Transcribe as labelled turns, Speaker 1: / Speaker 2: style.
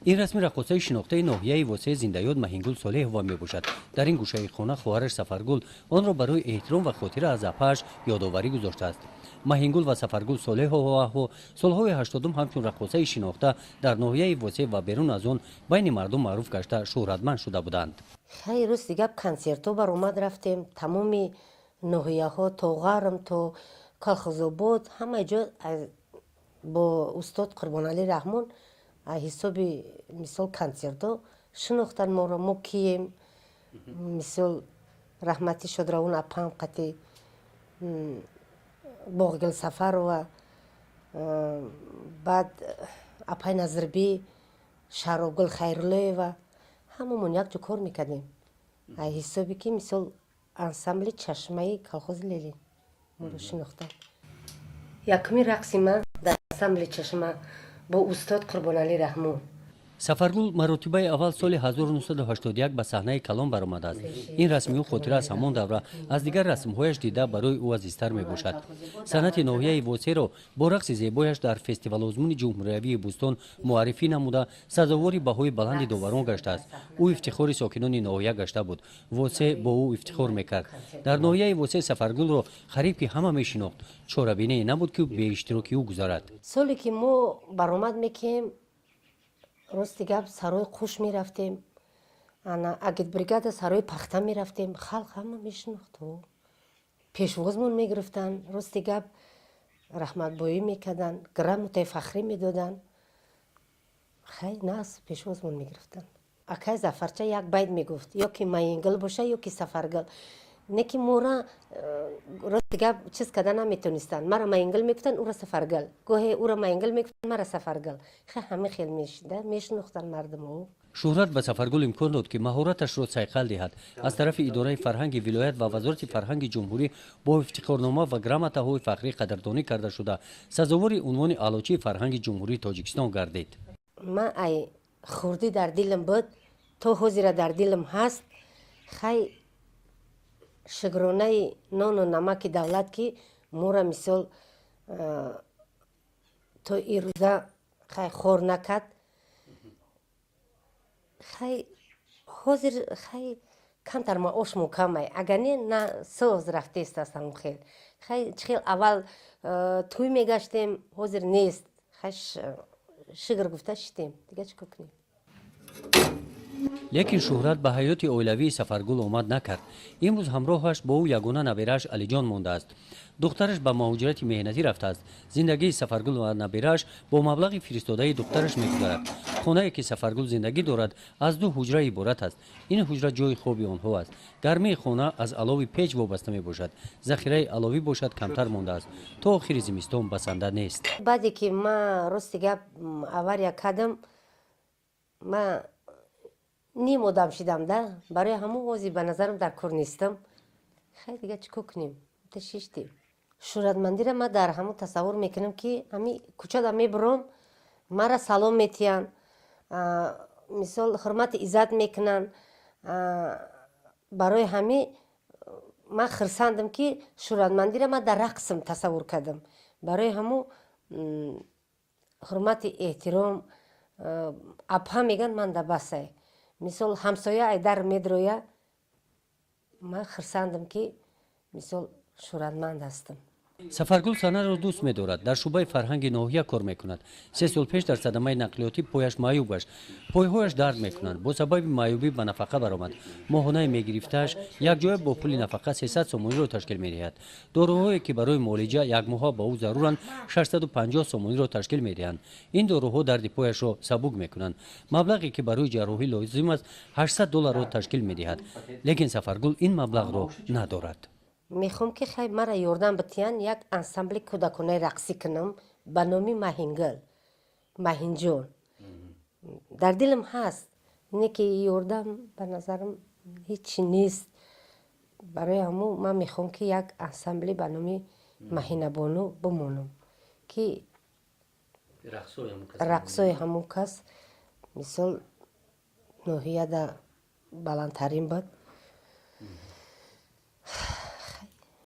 Speaker 1: این رسمی رقاصه شناخته ناحیه واسه زنده‌یاد مهینگل صالح وا میباشد. در این گوشه خانه خواهرش سفرگل آن را برای احترام و خاطره از اپش یادآوری گذاشته است. مهینگل و سفرگل صالح و سالهای 80 همچون رقاصه شناخته در ناحیه واسه و بیرون از آن بین مردم معروف گشته شهرتمند شده بودند.
Speaker 2: خیلی روز دیگه کنسرت‌ها بر اومد رفتیم، تمام ناحیه‌ها تا غرم تا کالخزآباد همه جا با استاد قربانعلی رحمان حساب مثال کنسرت‌ها شناختن ما را. ما کیم مثال رحمتی شادروان اپام قطعی باغگل سفر و بعد اپای نظربی شرابگل خیرلی و هممون یک جو کار میکردیم. حسابی که مثال انسامبل چشمه کالخوز لیلی ما رو شناختن. یکمی رقصی من در انسامبل چشمه با استاد قربانعلی رحمان.
Speaker 1: سفرگل مراتبه اول سال 1981 به صحنه کلام برآمده است. این رسمی و خاطره از همان دوره از دیگر رسم‌هایش دیده برای او عزیزتر میباشد. صنعت ناحیه واسه را با رقص زیبایش در فستیوال آزمون جمهوری بوستون معرفی نموده سزاوار بهای بلند داوران گشته است. او افتخار ساکنان ناحیه گشته بود. واسه با او افتخار میکرد. در ناحیه واسه سفرگل را غریب که همه میشناخت. چاره‌بینی نبود که به اشتراک او گذارد.
Speaker 2: سالی که ما برآمد میکیم راستی گپ سرای قوش میرفتیم، اگه بریگاد سرای پخته میرفتیم، خلق همه میشناخت و پیشوازمون میگرفتن. راستی گپ رحمت بایی میکردن، گراموت فخری میدادن. خیلی ناس پیشوازمون میگرفتن. اکای زفرچه یک بیت میگفت یا که مهینگل باشه یا که سفرگل. نه که مورا راستی گپ چیز کردن نمیتونستن. مرا مهینگل میگفتن او را سفرگل، گاهی او را مهینگل میگفتن مرا سفرگل. خیلی همه خیلی میشناختن مردم او.
Speaker 1: شهرت به سفرگل امکان داد که مهارتش را صیقل دهد. از طرف اداره فرهنگ ولایت و وزارت فرهنگ جمهوری با افتخارنامه و گرامت‌های فخری قدردانی کرده شده سزاوار عنوان اعلاچی فرهنگ جمهوری تاجیکستان گردید.
Speaker 2: من ای خوردی در دلم بود تو حضور در دلم هست. خیلی شگرانه نان و نمک دولت که مورا مثال تو این روزا خیلی خور نکد. خیلی حاضر خیلی کمتر ما آش مکمه اگر نه سوز رفته است از همون خیلی اول توی میگشتیم حاضر نیست. خیلی شگر گفته شدیم دیگه چی کنیم.
Speaker 1: لیکن شهرت به حیات اولوی سفرگل آمد نکرد. امروز همراهش با او یگانه نبیرش علی جان مانده است. دخترش به مهاجرت مهنتی رفته است. زندگی سفرگل و نبیرش با مبلغ فرستاده دخترش میگذرد. خانه‌ای که سفرگل زندگی دارد از 2 حجره عبارت است. این حجره جای خواب آنها است. گرمی خانه از علاوه پیچ وابسته می باشد. ذخیره علاوی باشد کمتر مانده است. تا آخر زمستان بسنده نیست.
Speaker 2: بعدی که ما راستی گپ اول کردم ما نیم آدم شدم ده برای همون وازی به نظرم در کار نیستم. خیلی دیگه چیکار کنیم تشیشتیم. شهرتمندی را ما در همون تصور میکنم که همین کوچه دا میبرم مرا سلام میتین مثال حرمت عزت میکنن. برای همین ما خرسندم که شهرتمندی را ما در رقصم تصور کردم. برای همون حرمت احترام اپها میگن من در بسه مثال همسایه ای در میدرویه من خرسندم که مثال شهرتمند هستم.
Speaker 1: سفرگل صحنه را دوست می‌دارد. در شعبه فرهنگ ناحیه کار می‌کند. 3 سال پیش در صدمه نقلیاتی پایش معیوب گشت. پایهایش درد می‌کنند. با سبب معیوبی به نفقه برآمد. ماهانه می‌گرفتش یک جای با پول نفقه 300 سومانی را تشکیل می‌دهد. داروهایی که برای معالجه یک ماه با او ضرورند 650 سومانی را تشکیل می‌دهند. این داروها درد پایش را سبک می‌کنند. مبلغی که برای جراحی لازم است 800 دلار را تشکیل می‌دهد. لیکن سفرگل این مبلغ را ندارد.
Speaker 2: میخوام که خیلی مرا یاردم بتین یک انسامبل کودکانه رقصی کنم به نام مهینگل مهینجان. در دلم هست اینه که یاردم به نظرم هیچی نیست. برای همون من میخوام که یک انسامبل به نام مهینه بانو بمونم که رقصای همون کس مثال ناحیه در بلندترین بود.